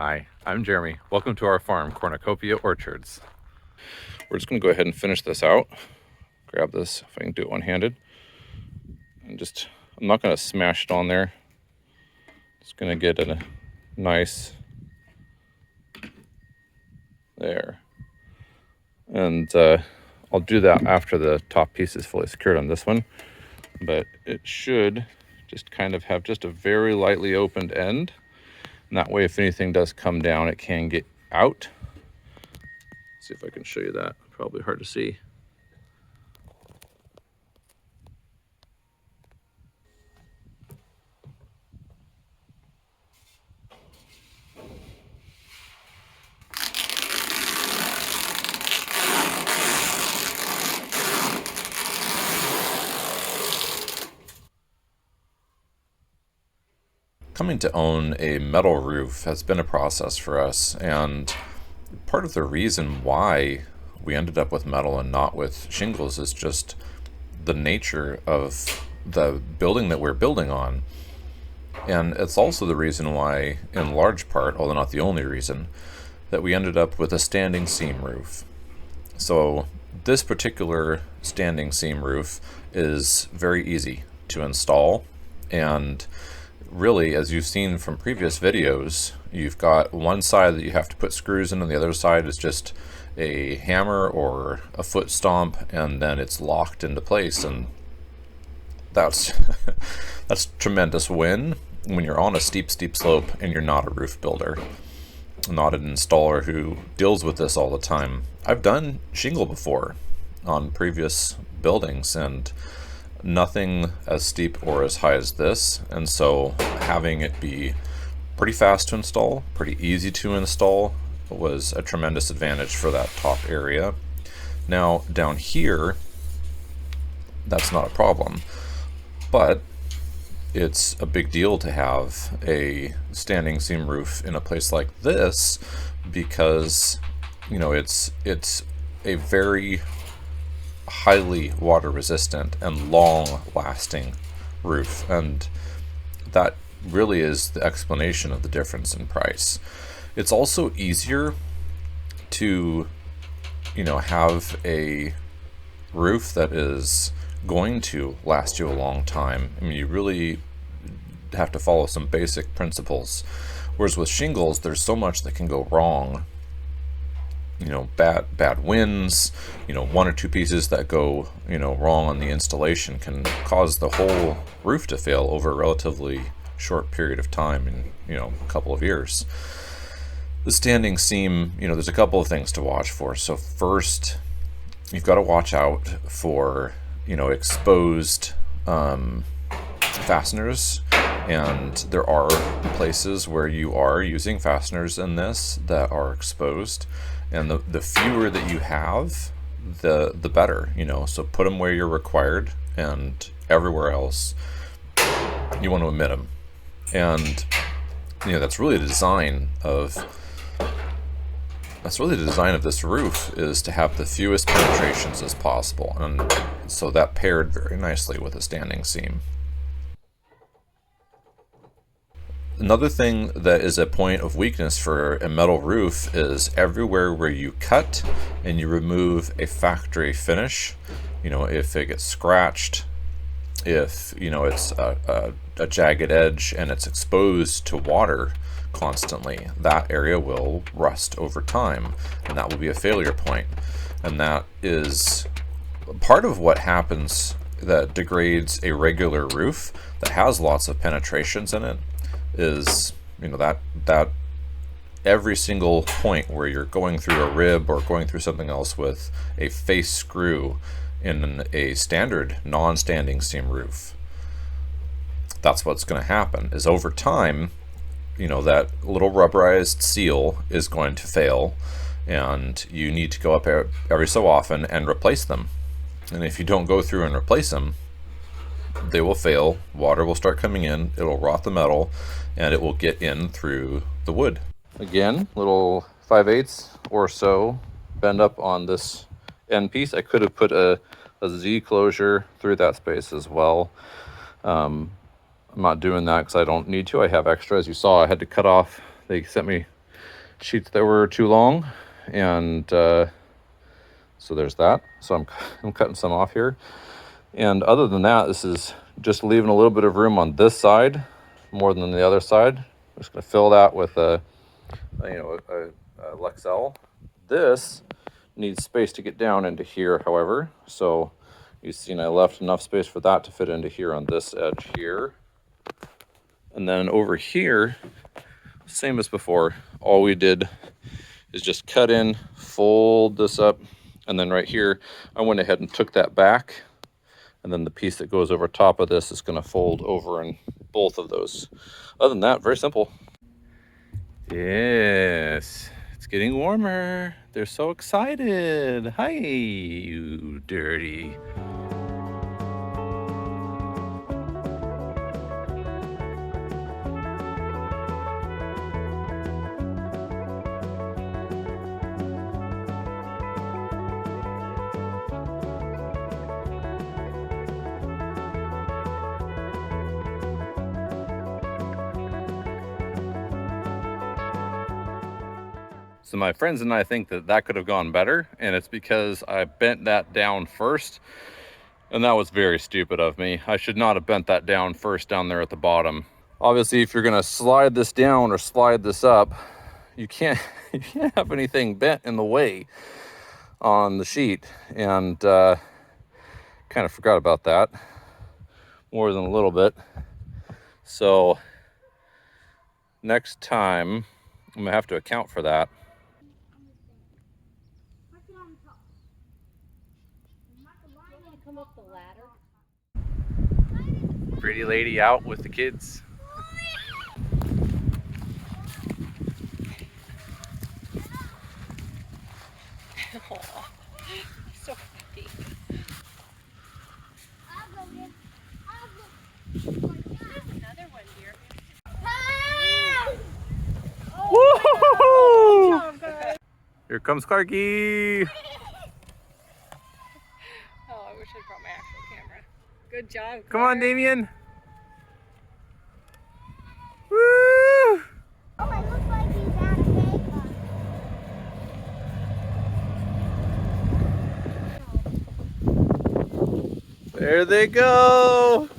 Hi, I'm Jeremy. Welcome to our farm, Cornucopia Orchards. We're just going to go ahead and finish this out. Grab this, if I can do it one-handed. And I'm not going to smash it on there. Just going to get a nice, there. And I'll do that after the top piece is fully secured on this one. But it should just kind of have just a very lightly opened end. And that way, if anything does come down, it can get out. Let's see if I can show you that. Probably hard to see. Coming to own a metal roof has been a process for us, and part of the reason why we ended up with metal and not with shingles is just the nature of the building that we're building on. And it's also the reason why, in large part, although not the only reason, that we ended up with a standing seam roof. So this particular standing seam roof is very easy to install, and really, as you've seen from previous videos, you've got one side that you have to put screws in and the other side is just a hammer or a foot stomp, and then it's locked into place. And that's that's a tremendous win when you're on a steep slope and you're not a roof builder, not an installer who deals with this all the time. I've done shingle before on previous buildings, and nothing as steep or as high as this, and so having it be pretty fast to install, pretty easy to install, was a tremendous advantage for that top area. Now down here, that's not a problem, but it's a big deal to have a standing seam roof in a place like this, because it's a very highly water resistant and long lasting roof, and that really is the explanation of the difference in price. It's also easier to have a roof that is going to last you a long time. I mean, you really have to follow some basic principles, whereas with shingles there's so much that can go wrong. Bad winds, one or two pieces that go, wrong on the installation can cause the whole roof to fail over a relatively short period of time, in, a couple of years. The standing seam, there's a couple of things to watch for. So first, you've got to watch out for, exposed fasteners. And there are places where you are using fasteners in this that are exposed. And the fewer that you have, the better, so put them where you're required, and everywhere else you want to omit them. And that's really the design of this roof, is to have the fewest penetrations as possible, and so that paired very nicely with a standing seam. Another thing that is a point of weakness for a metal roof is everywhere where you cut and you remove a factory finish, if it gets scratched, if it's a jagged edge and it's exposed to water constantly, that area will rust over time, and that will be a failure point. And that is part of what happens that degrades a regular roof that has lots of penetrations in it, is that every single point where you're going through a rib or going through something else with a face screw in a standard non-standing seam roof, that's what's going to happen. Is over time, that little rubberized seal is going to fail, and you need to go up every so often and replace them. And if you don't go through and replace them, they will fail, water will start coming in, it'll rot the metal, and it will get in through the wood. Again, little 5/8 or so bend up on this end piece. I could have put a Z closure through that space as well. I'm not doing that because I don't need to. I have extra. As you saw, I had to cut off, they sent me sheets that were too long, and so there's that. So I'm cutting some off here. And other than that, this is just leaving a little bit of room on this side more than the other side. I'm just going to fill that with a Lexel. This needs space to get down into here, however. So you've seen I left enough space for that to fit into here on this edge here. And then over here, same as before, all we did is just cut in, fold this up, and then right here, I went ahead and took that back. And then the piece that goes over top of this is going to fold over in both of those. Other than that, very simple. Yes, it's getting warmer. They're so excited. Hi, you dirty. So my friends and I think that could have gone better, and it's because I bent that down first, and that was very stupid of me. I should not have bent that down first down there at the bottom. Obviously, if you're gonna slide this down or slide this up, you can't have anything bent in the way on the sheet, and kind of forgot about that more than a little bit. So next time, I'm gonna have to account for that. Pretty lady out with the kids. Oh, so happy. There's another one, dear. Woo-hoo-hoo! Here comes Clarky. Oh, I wish I brought my actual camera. Good job. Come on, Damien. Woo! Oh, it looks like he's out of paper. There they go.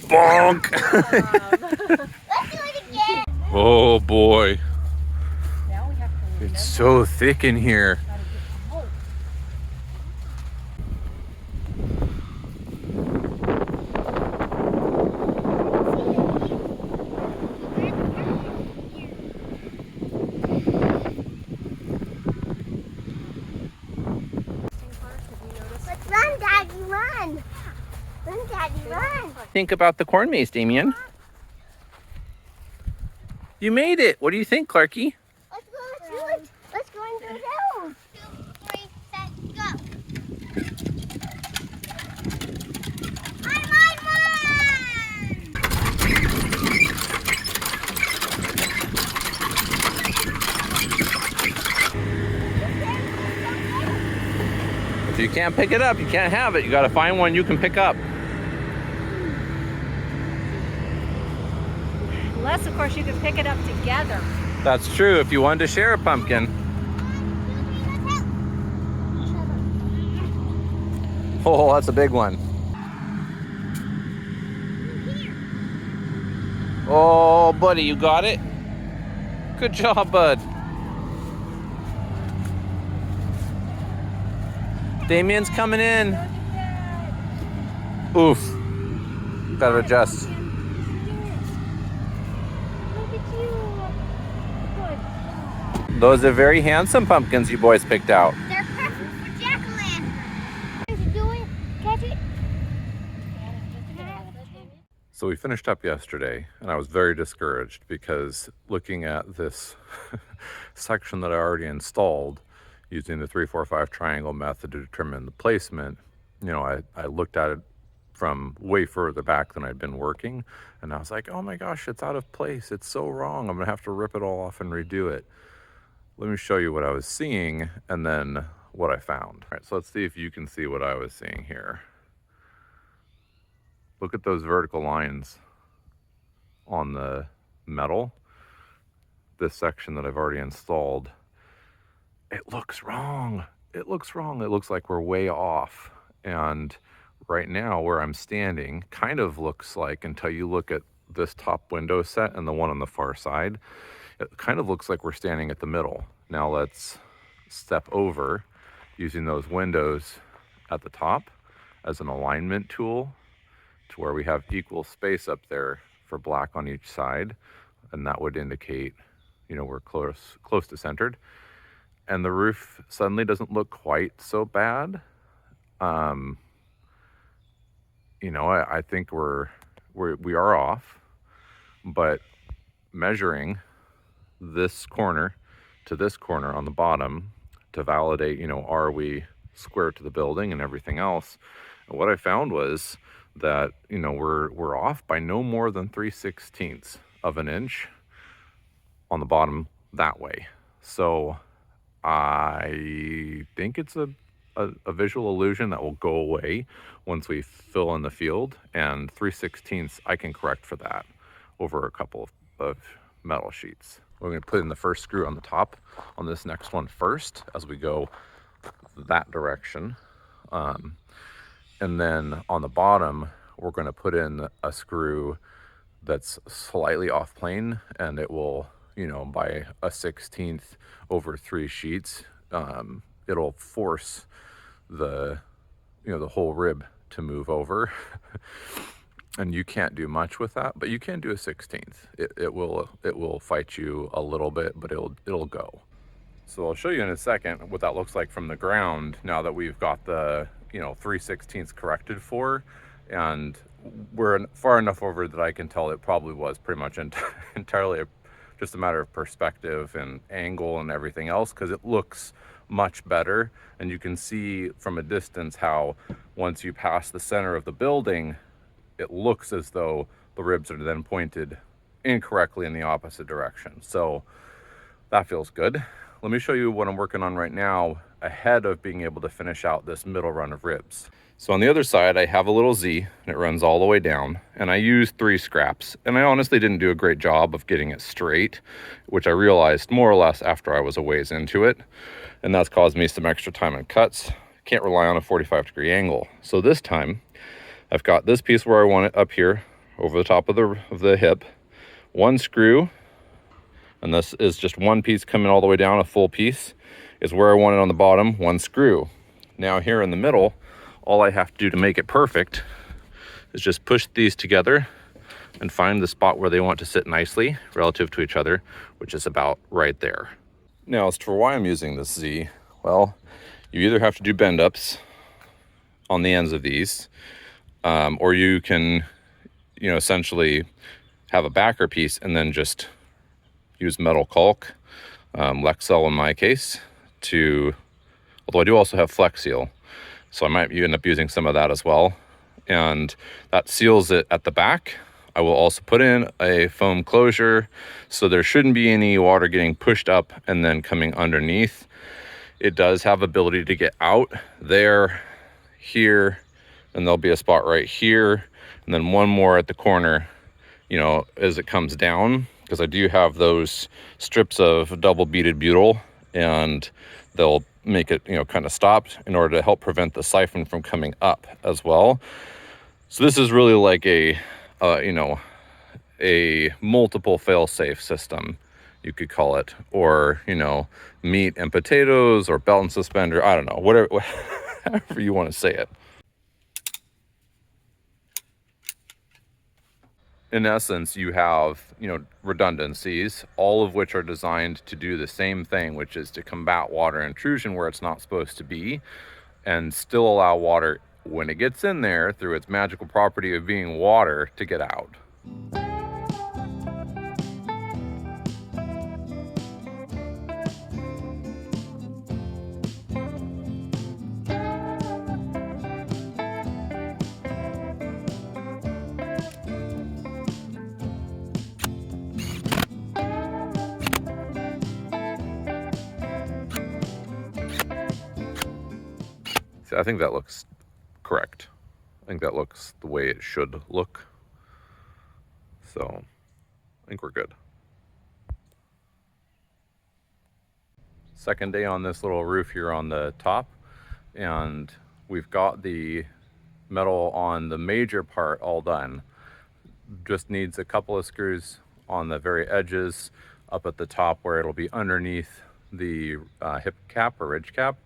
Bonk. Let's do it again. Oh boy. Now we have to It's so thick in here. Let's run, Daddy, run. Run, Daddy, run. Think about the corn maze, Damien. You made it. What do you think, Clarky? Let's go, let's do it. Let's go into the hills. 2, 3, set, go. Run, run, If you can't pick it up, you can't have it. You got to find one you can pick up. Unless, of course, you can pick it up together. That's true. If you wanted to share a pumpkin. Oh, that's a big one. Oh, buddy, you got it? Good job, bud. Damien's coming in. Oof. Gotta adjust. Look at you. Good. Those are very handsome pumpkins you boys picked out. They're perfect for jack-o'-lantern. Did you do it? Catch it? So we finished up yesterday, and I was very discouraged because looking at this section that I already installed using the 3-4-5 triangle method to determine the placement, you know, I looked at it from way further back than I'd been working. And I was like, oh my gosh, it's out of place. It's so wrong. I'm gonna have to rip it all off and redo it. Let me show you what I was seeing and then what I found. All right, so let's see if you can see what I was seeing here. Look at those vertical lines on the metal. This section that I've already installed, it looks wrong. It looks wrong. It looks like we're way off. And right now where I'm standing kind of looks like, until you look at this top window set and the one on the far side, it kind of looks like we're standing at the middle. Now let's step over using those windows at the top as an alignment tool to where we have equal space up there for black on each side. And that would indicate, you know, we're close to centered. And the roof suddenly doesn't look quite so bad. You know, I think we are off, but measuring this corner to this corner on the bottom to validate, you know, are we square to the building and everything else. And what I found was that, you know, we're off by no more than 3/16 of an inch on the bottom that way. So I think it's a visual illusion that will go away once we fill in the field, and 3/16 I can correct for that over a couple of metal sheets. We're going to put in the first screw on the top on this next one first as we go that direction. And then on the bottom, we're going to put in a screw that's slightly off plane, and it will, you know, by a 1/16 over 3 sheets, it'll force the, you know, the whole rib to move over. And you can't do much with that, but you can do a 1/16. It will fight you a little bit, but it'll go. So I'll show you in a second what that looks like from the ground now that we've got the, you know, 3/16 corrected for, and we're far enough over that I can tell it probably was pretty much entirely just a matter of perspective and angle and everything else, because it looks much better. And you can see from a distance how once you pass the center of the building, it looks as though the ribs are then pointed incorrectly in the opposite direction. So that feels good. Let me show you what I'm working on right now ahead of being able to finish out this middle run of ribs. So on the other side, I have a little Z and it runs all the way down, and I used 3 scraps, and I honestly didn't do a great job of getting it straight, which I realized more or less after I was a ways into it. And that's caused me some extra time and cuts. Can't rely on a 45-degree angle. So this time I've got this piece where I want it up here over the top of the hip, 1 screw, and this is just 1 piece coming all the way down. A full piece is where I want it on the bottom, 1 screw. Now here in the middle, all I have to do to make it perfect is just push these together and find the spot where they want to sit nicely relative to each other, which is about right there. Now, as to why I'm using this Z, well, you either have to do bend ups on the ends of these, or you can, you know, essentially have a backer piece and then just use metal caulk, Lexel in my case, although I do also have Flex Seal, so I might end up using some of that as well. And that seals it at the back. I will also put in a foam closure, so there shouldn't be any water getting pushed up and then coming underneath. It does have ability to get out there, here, and there'll be a spot right here, and then one more at the corner, you know, as it comes down, because I do have those strips of double beaded butyl, and they'll make it, you know, kind of stop in order to help prevent the siphon from coming up as well. So this is really like a, you know, a multiple fail-safe system, you could call it, or, you know, meat and potatoes, or belt and suspender, I don't know, whatever, however you want to say it. In essence, you have, you know, redundancies, all of which are designed to do the same thing, which is to combat water intrusion where it's not supposed to be, and still allow water, when it gets in there, through its magical property of being water, to get out. I think that looks correct. I think that looks the way it should look. So I think we're good. Second day on this little roof here on the top, and we've got the metal on the major part all done. Just needs a couple of screws on the very edges up at the top where it'll be underneath the hip cap or ridge cap.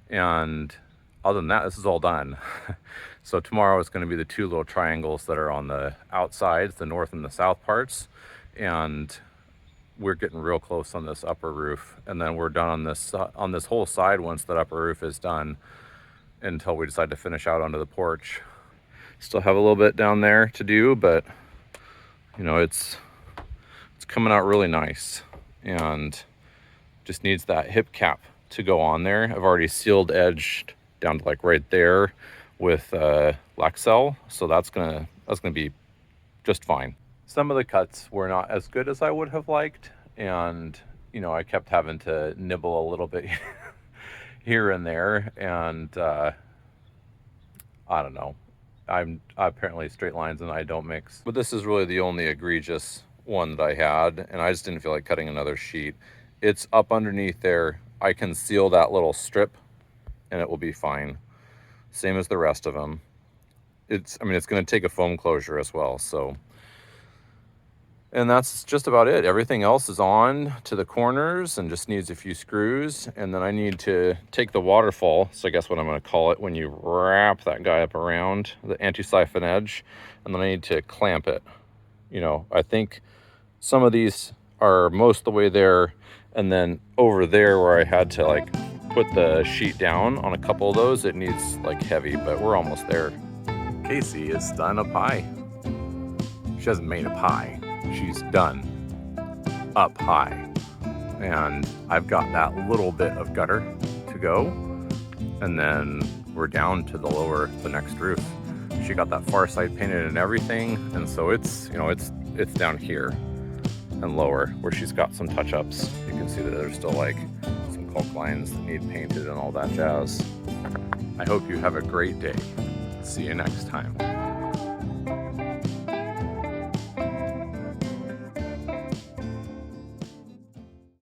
And other than that, this is all done. So tomorrow is going to be the two little triangles that are on the outsides, the north and the south parts. And we're getting real close on this upper roof. And then we're done on this whole side once that upper roof is done, until we decide to finish out onto the porch. Still have a little bit down there to do, but you know, it's coming out really nice, and just needs that hip cap to go on there. I've already sealed edged down to like right there with Lexel, so that's gonna be just fine. Some of the cuts were not as good as I would have liked, and you know, I kept having to nibble a little bit here and there, and I don't know. I'm apparently straight lines and I don't mix. But this is really the only egregious one that I had, and I just didn't feel like cutting another sheet. It's up underneath there. I can seal that little strip and it will be fine. Same as the rest of them. It's going to take a foam closure as well, so. And that's just about it. Everything else is on to the corners and just needs a few screws. And then I need to take the waterfall, so I guess what I'm going to call it, when you wrap that guy up around the anti-siphon edge, and then I need to clamp it. You know, I think some of these are most of the way there, and then over there where I had to like put the sheet down on a couple of those, it needs like heavy, but we're almost there. Casey is done a pie. She hasn't made a pie. She's done up high, and I've got that little bit of gutter to go, and then we're down to the next roof. She got that far side painted and everything, and so it's, you know, it's down here and lower where she's got some touch-ups. You can see that there's still like some caulk lines that need painted and all that jazz. I hope you have a great day. See you next time.